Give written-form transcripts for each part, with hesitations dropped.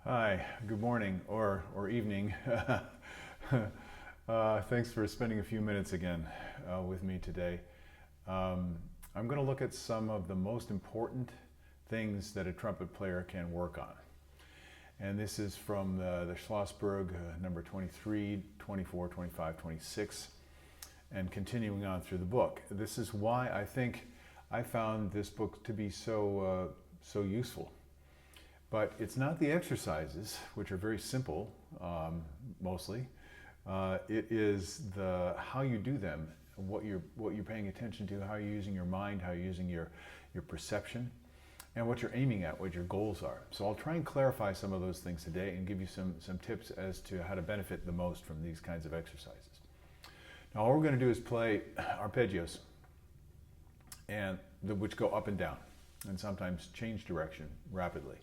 Hi, good morning or evening. Thanks for spending a few minutes again with me today. I'm going to look at some of the most important things that a trumpet player can work on. And this is from the Schlossberg number 23, 24, 25, 26, and continuing on through the book. This is why I think I found this book to be so useful. But it's not the exercises, which are very simple, mostly. It is the how you do them, what you're paying attention to, how you're using your mind, how you're using your perception, and what you're aiming at, what your goals are. So I'll try and clarify some of those things today and give you some tips as to how to benefit the most from these kinds of exercises. Now all we're going to do is play arpeggios, and which go up and down, and sometimes change direction rapidly.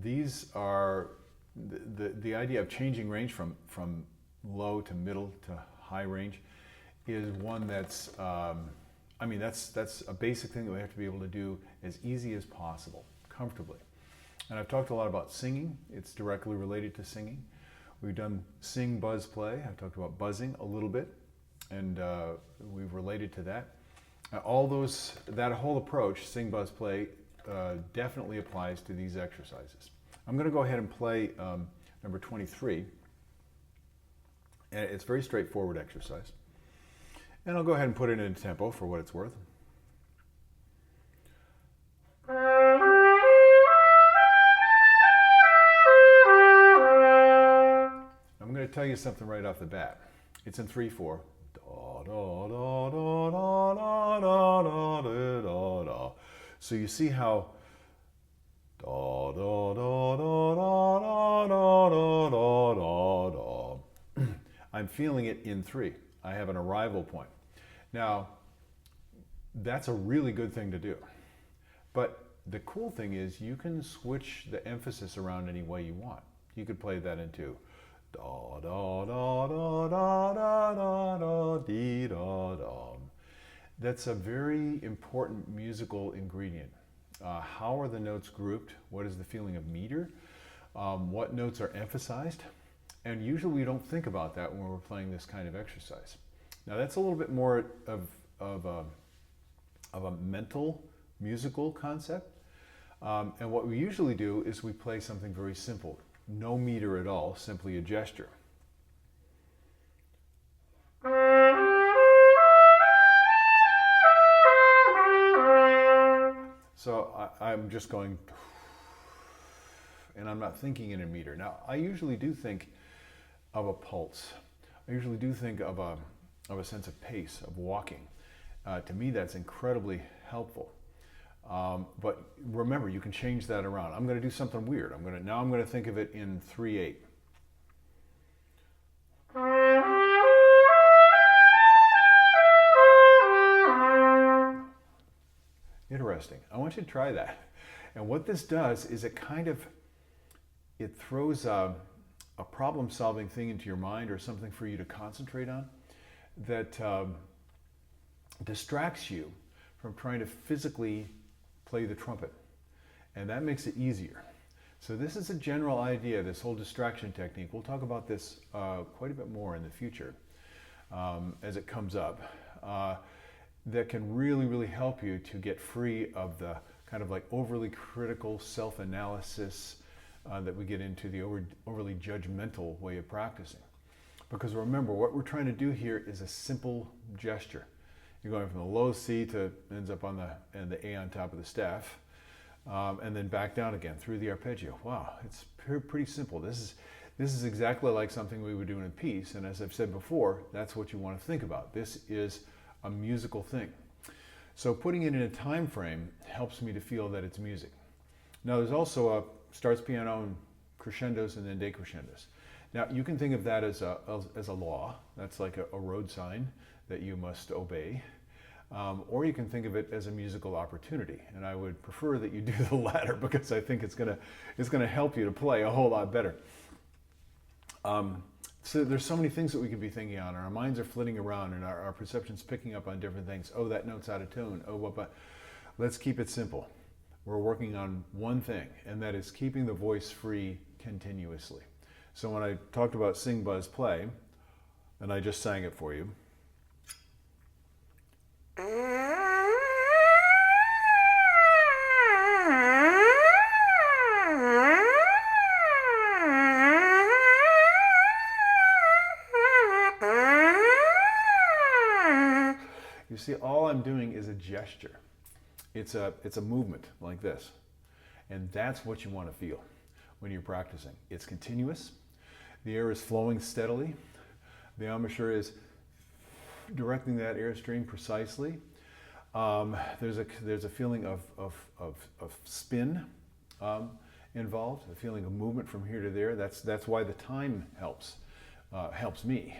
These are the idea of changing range from low to middle to high range is one that's that's a basic thing that we have to be able to do as easy as possible, comfortably. And I've talked a lot about singing. It's directly related to singing. We've done sing, buzz, play. I've talked about buzzing a little bit, and we've related to that. That whole approach, sing, buzz, play, definitely applies to these exercises. I'm going to go ahead and play number 23. And it's a very straightforward exercise. And I'll go ahead and put it in tempo for what it's worth. I'm going to tell you something right off the bat. It's in 3/4. Da, da, da, da, da, da, da, da, da, da. So you see how da da da da da da da da da da. I'm feeling it in 3. I have an arrival point. Now, that's a really good thing to do. But the cool thing is you can switch the emphasis around any way you want. You could play that into da da da da da da da da dee da da. That's a very important musical ingredient. How are the notes grouped? What is the feeling of meter? What notes are emphasized? And usually we don't think about that when we're playing this kind of exercise. Now that's a little bit more of a mental musical concept. And what we usually do is we play something very simple. No meter at all, simply a gesture. So I'm just going, and I'm not thinking in a meter. Now, I usually do think of a pulse. I usually do think of a sense of pace, of walking. To me, that's incredibly helpful. But remember, you can change that around. I'm going to do something weird. Now I'm going to think of it in 3/8. Interesting. I want you to try that. And what this does is it throws a problem-solving thing into your mind or something for you to concentrate on that distracts you from trying to physically play the trumpet. And that makes it easier. So this is a general idea, this whole distraction technique. We'll talk about this quite a bit more in the future as it comes up. That can really, really help you to get free of the kind of like overly critical self-analysis that we get into, the overly judgmental way of practicing. Because remember, what we're trying to do here is a simple gesture. You're going from the low C to ends up on the A on top of the staff, and then back down again through the arpeggio. Wow, it's pretty simple. This is exactly like something we would do in a piece, and as I've said before, that's what you want to think about. This is a musical thing. So putting it in a time frame helps me to feel that it's music. Now there's also a starts piano and crescendos and then decrescendos. Now you can think of that as a law. That's like a road sign that you must obey. Or you can think of it as a musical opportunity. And I would prefer that you do the latter because I think it's gonna help you to play a whole lot better. So there's so many things that we could be thinking on, and our minds are flitting around, and our perception's picking up on different things. Oh, that note's out of tune. Oh, but let's keep it simple. we're working on one thing, and that is keeping the voice free continuously. So when I talked about sing, buzz, play, and I just sang it for you. You see, all I'm doing is a gesture. It's a movement like this. And that's what you want to feel when you're practicing. It's continuous. The air is flowing steadily. The embouchure is directing that airstream precisely. There's a feeling of spin involved, a feeling of movement from here to there. That's why the time helps me,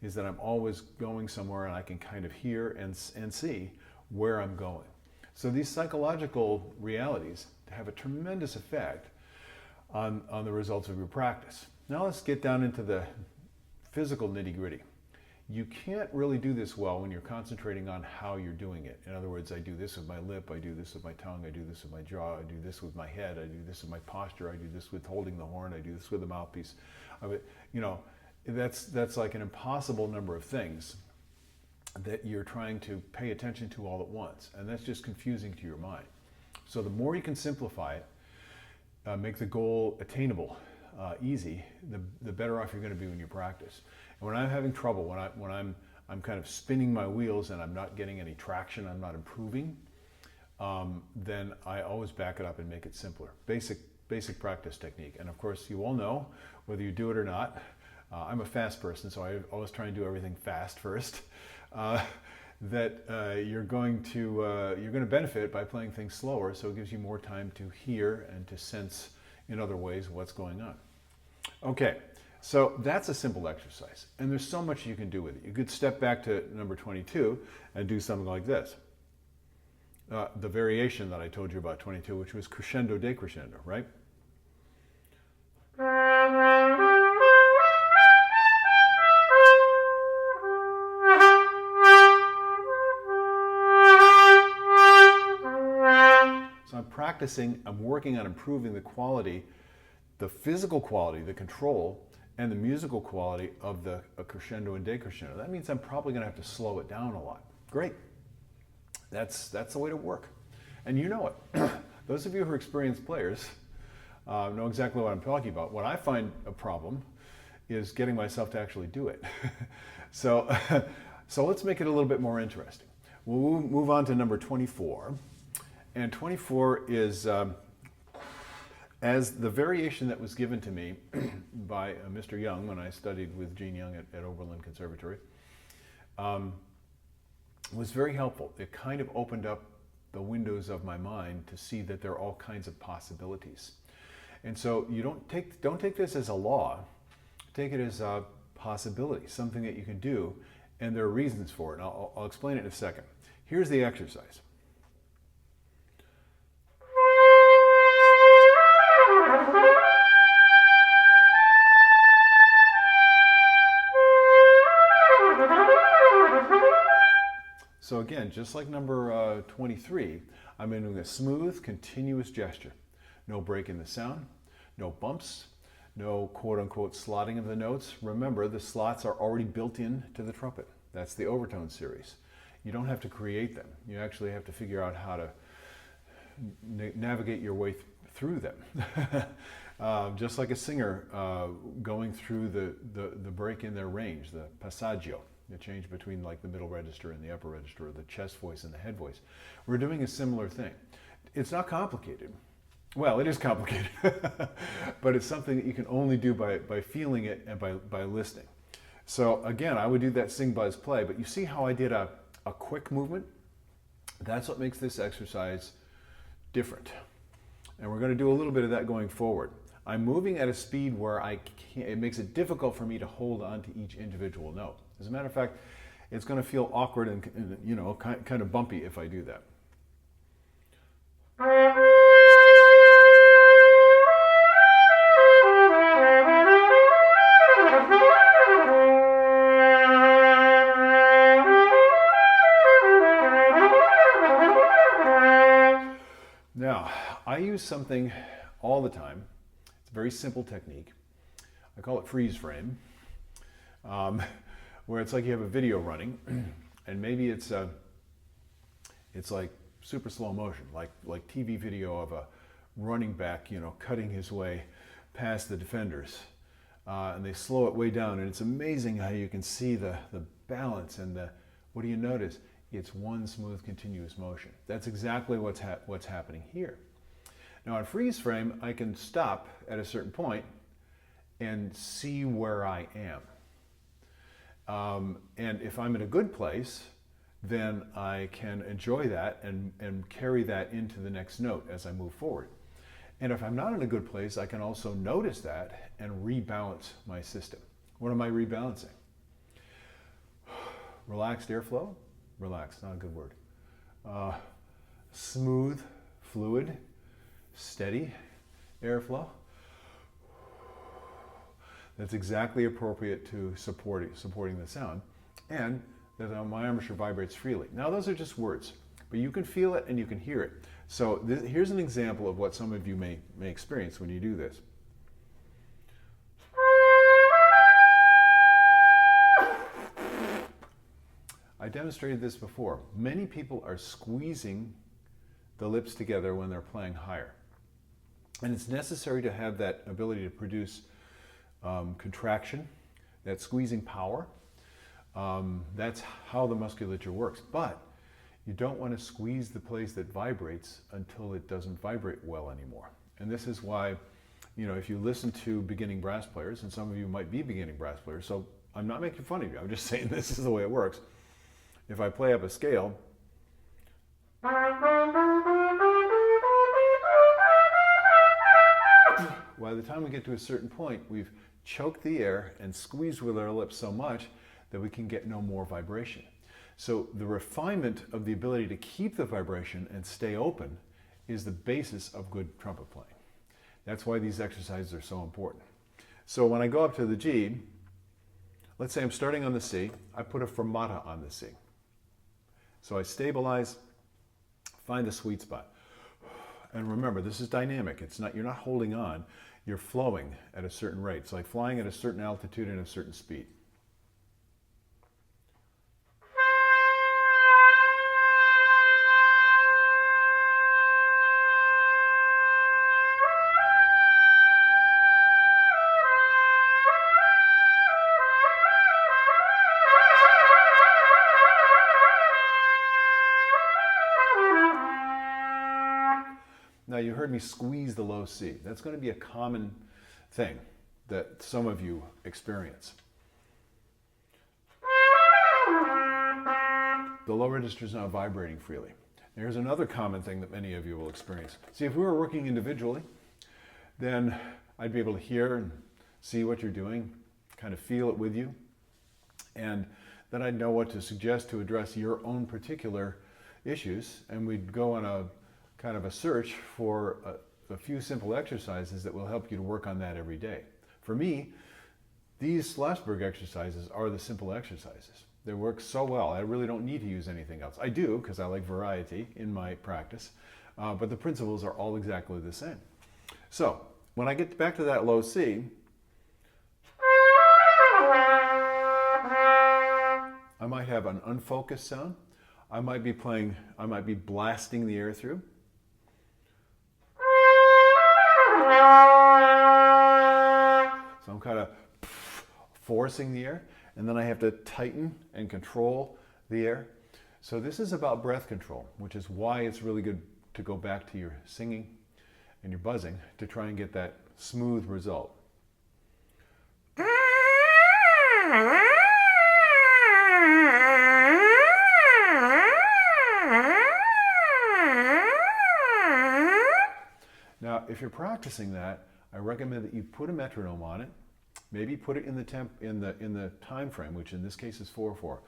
is that I'm always going somewhere and I can kind of hear and see where I'm going. So these psychological realities have a tremendous effect on the results of your practice. Now let's get down into the physical nitty-gritty. You can't really do this well when you're concentrating on how you're doing it. In other words, I do this with my lip, I do this with my tongue, I do this with my jaw, I do this with my head, I do this with my posture, I do this with holding the horn, I do this with the mouthpiece. That's like an impossible number of things that you're trying to pay attention to all at once, and that's just confusing to your mind. So the more you can simplify it, make the goal attainable, easy, the better off you're going to be when you practice. And when I'm having trouble, when I'm kind of spinning my wheels and I'm not getting any traction, I'm not improving, then I always back it up and make it simpler. Basic practice technique. And of course, you all know, whether you do it or not, I'm a fast person, so I always try and do everything fast first. That you're going to benefit by playing things slower, so it gives you more time to hear and to sense in other ways what's going on. Okay, so that's a simple exercise, and there's so much you can do with it. You could step back to number 22 and do something like this. The variation that I told you about 22, which was crescendo decrescendo, right? So I'm practicing, I'm working on improving the quality, the physical quality, the control, and the musical quality of the crescendo and decrescendo. That means I'm probably going to have to slow it down a lot. Great. That's the way to work. And you know it. Those of you who are experienced players know exactly what I'm talking about. What I find a problem is getting myself to actually do it. So let's make it a little bit more interesting. We'll move on to number 24. And 24 is as the variation that was given to me by Mr. Young when I studied with Gene Young at Oberlin Conservatory, was very helpful. It kind of opened up the windows of my mind to see that there are all kinds of possibilities. And so you don't take this as a law, take it as a possibility, something that you can do, and there are reasons for it. And I'll explain it in a second. Here's the exercise. So again, just like number 23, I'm doing a smooth, continuous gesture. No break in the sound, no bumps, no quote-unquote slotting of the notes. Remember, the slots are already built into the trumpet. That's the overtone series. You don't have to create them. You actually have to figure out how to navigate your way through them. Just like a singer going through the break in their range, the passaggio. The change between like the middle register and the upper register, or the chest voice and the head voice. We're doing a similar thing. It's not complicated. Well, it is complicated, but it's something that you can only do by feeling it and by listening. So again, I would do that sing, buzz, play, but you see how I did a quick movement? That's what makes this exercise different. And we're going to do a little bit of that going forward. I'm moving at a speed where it makes it difficult for me to hold on to each individual note. As a matter of fact, it's going to feel awkward and kind of bumpy if I do that. Now, something all the time. It's a very simple technique. I call it freeze frame, where it's like you have a video running, and maybe it's like super slow motion, like TV video of a running back, you know, cutting his way past the defenders, and they slow it way down, and it's amazing how you can see the balance and what do you notice? It's one smooth, continuous motion. That's exactly what's happening here. Now on freeze frame, I can stop at a certain point and see where I am. And if I'm in a good place, then I can enjoy that and carry that into the next note as I move forward. And if I'm not in a good place, I can also notice that and rebalance my system. What am I rebalancing? Relaxed airflow? Relaxed, not a good word. Smooth, fluid, steady airflow. That's exactly appropriate to supporting the sound. And that my embouchure vibrates freely. Now those are just words, but you can feel it and you can hear it. So here's an example of what some of you may experience when you do this. I demonstrated this before. Many people are squeezing the lips together when they're playing higher. And it's necessary to have that ability to produce contraction, that squeezing power. That's how the musculature works. But you don't want to squeeze the place that vibrates until it doesn't vibrate well anymore. And this is why, you know, if you listen to beginning brass players, and some of you might be beginning brass players, so I'm not making fun of you, I'm just saying this is the way it works. If I play up a scale, by the time we get to a certain point, we've choked the air and squeezed with our lips so much that we can get no more vibration. So the refinement of the ability to keep the vibration and stay open is the basis of good trumpet playing. That's why these exercises are so important. So when I go up to the G, let's say I'm starting on the C, I put a fermata on the C. So I stabilize, find the sweet spot. And remember, this is dynamic. It's not, you're not holding on, you're flowing at a certain rate. It's like flying at a certain altitude and a certain speed. Now you heard me squeeze the low C. That's going to be a common thing that some of you experience. The low register is now vibrating freely. Here's another common thing that many of you will experience. See, if we were working individually, then I'd be able to hear and see what you're doing, kind of feel it with you, and then I'd know what to suggest to address your own particular issues, and we'd go on a kind of a search for a few simple exercises that will help you to work on that every day. For me, these Schlossberg exercises are the simple exercises. They work so well, I really don't need to use anything else. I do, because I like variety in my practice, but the principles are all exactly the same. So, when I get back to that low C, I might have an unfocused sound. I might be blasting the air through. So I'm kind of forcing the air, and then I have to tighten and control the air. So this is about breath control, which is why it's really good to go back to your singing and your buzzing to try and get that smooth result. Now, if you're practicing that, I recommend that you put a metronome on it. Maybe put it in the time frame, which in this case is 4/4.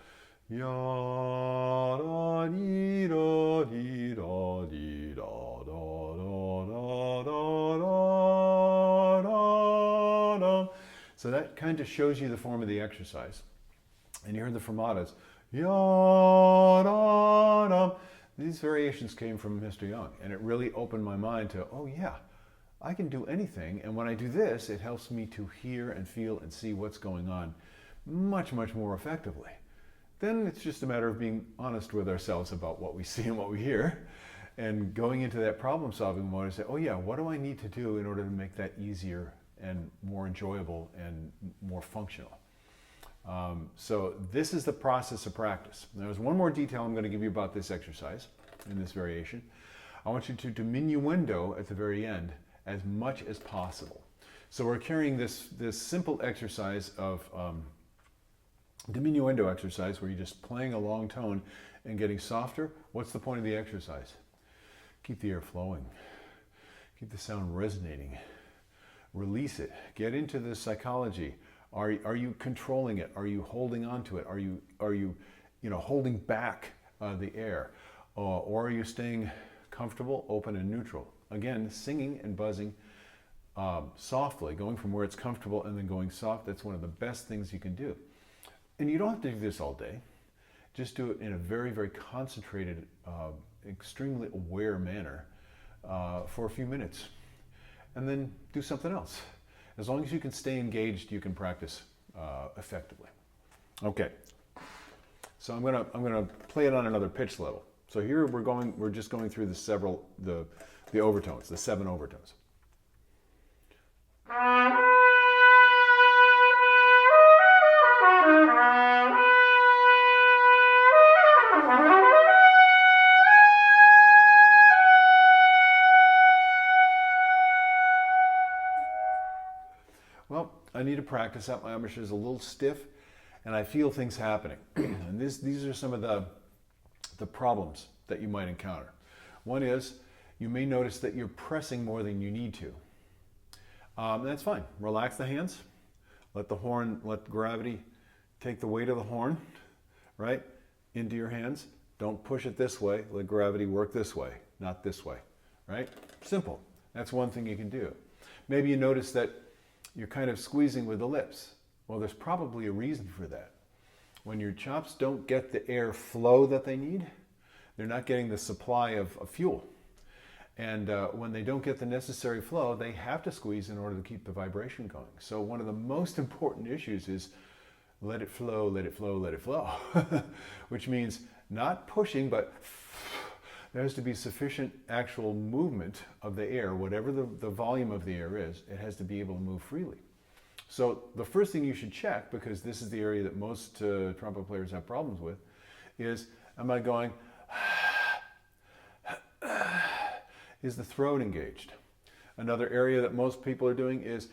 So that kind of shows you the form of the exercise. And you heard the fermatas. These variations came from Mr. Young, and it really opened my mind to, oh yeah, I can do anything, and when I do this, it helps me to hear and feel and see what's going on much, much more effectively. Then it's just a matter of being honest with ourselves about what we see and what we hear, and going into that problem-solving mode and say, oh yeah, what do I need to do in order to make that easier and more enjoyable and more functional? So this is the process of practice. There's one more detail I'm going to give you about this exercise in this variation. I want you to diminuendo at the very end as much as possible. So we're carrying this simple exercise of diminuendo exercise where you're just playing a long tone and getting softer. What's the point of the exercise? Keep the air flowing. Keep the sound resonating. Release it. Get into the psychology. Are you controlling it? Are you holding on to it? Are you holding back the air? Or are you staying comfortable, open, and neutral? Again, singing and buzzing softly, going from where it's comfortable and then going soft, that's one of the best things you can do. And you don't have to do this all day. Just do it in a very, very concentrated, extremely aware manner for a few minutes. And then do something else. As long as you can stay engaged, you can practice effectively. Okay, so I'm gonna play it on another pitch level. So here we're just going through the overtones, the 7 overtones. Well, I need to practice that. My embouchure is a little stiff, and I feel things happening. And these are some of the problems that you might encounter. One is you may notice that you're pressing more than you need to. That's fine. Relax the hands. Let gravity take the weight of the horn, right, into your hands. Don't push it this way. Let gravity work this way, not this way, right? Simple. That's one thing you can do. Maybe you notice that you're kind of squeezing with the lips. Well, there's probably a reason for that. When your chops don't get the air flow that they need, they're not getting the supply of fuel. And when they don't get the necessary flow, they have to squeeze in order to keep the vibration going. So one of the most important issues is let it flow, let it flow, let it flow. Which means not pushing, but there has to be sufficient actual movement of the air, whatever the volume of the air is, it has to be able to move freely. So the first thing you should check, because this is the area that most trumpet players have problems with, is, am I going, is the throat engaged? Another area that most people are doing is,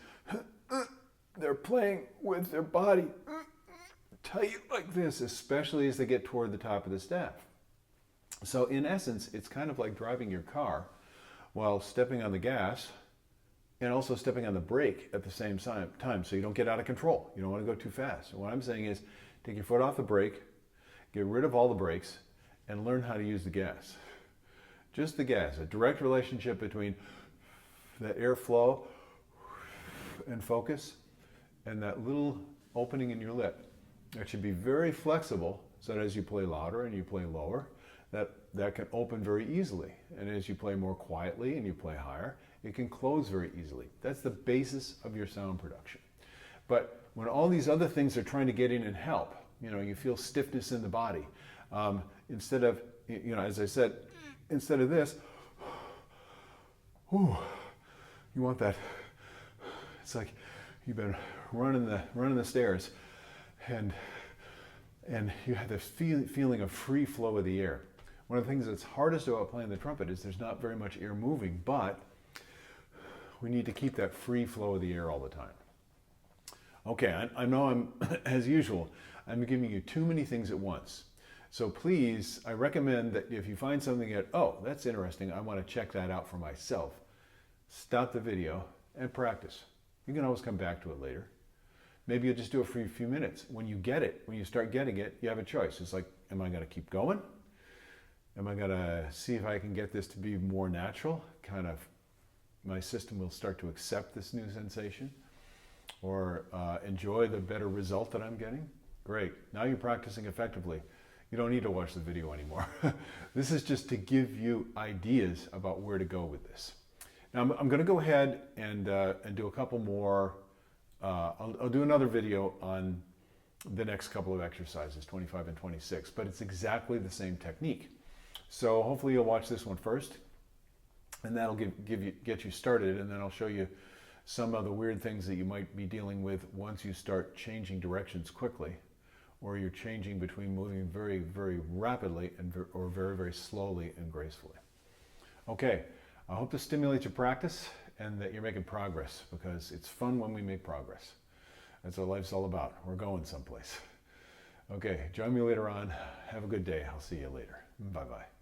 they're playing with their body tight like this, especially as they get toward the top of the staff. So in essence, it's kind of like driving your car while stepping on the gas and also stepping on the brake at the same time, so you don't get out of control. You don't want to go too fast. And what I'm saying is, take your foot off the brake, get rid of all the brakes, and learn how to use the gas. Just the gas, a direct relationship between that airflow and focus and that little opening in your lip. It should be very flexible so that as you play louder and you play lower, that can open very easily. And as you play more quietly and you play higher, it can close very easily. That's the basis of your sound production. But when all these other things are trying to get in and help, you feel stiffness in the body. Instead of, as I said, instead of this, you want that. It's like you've been running the stairs, and you have this feeling of free flow of the air. One of the things that's hardest about playing the trumpet is there's not very much air moving, but we need to keep that free flow of the air all the time. Okay, I know I'm, as usual, I'm giving you too many things at once. So please, I recommend that if you find something that, oh, that's interesting, I want to check that out for myself, stop the video and practice. You can always come back to it later. Maybe you'll just do it for a few minutes. When you get it, when you start getting it, you have a choice. It's like, am I going to keep going? Am I going to see if I can get this to be more natural? Kind of, my system will start to accept this new sensation or enjoy the better result that I'm getting. Great. Now you're practicing effectively. you don't need to watch the video anymore. This is just to give you ideas about where to go with this. Now I'm going to go ahead and do a couple more. I'll do another video on the next couple of exercises, 25 and 26, but it's exactly the same technique. So hopefully you'll watch this one first, and that'll get you started, and then I'll show you some of the weird things that you might be dealing with once you start changing directions quickly, or you're changing between moving very, very rapidly or very, very slowly and gracefully. Okay, I hope this stimulates your practice and that you're making progress, because it's fun when we make progress. That's what life's all about. We're going someplace. Okay, join me later on. Have a good day. I'll see you later. Bye-bye.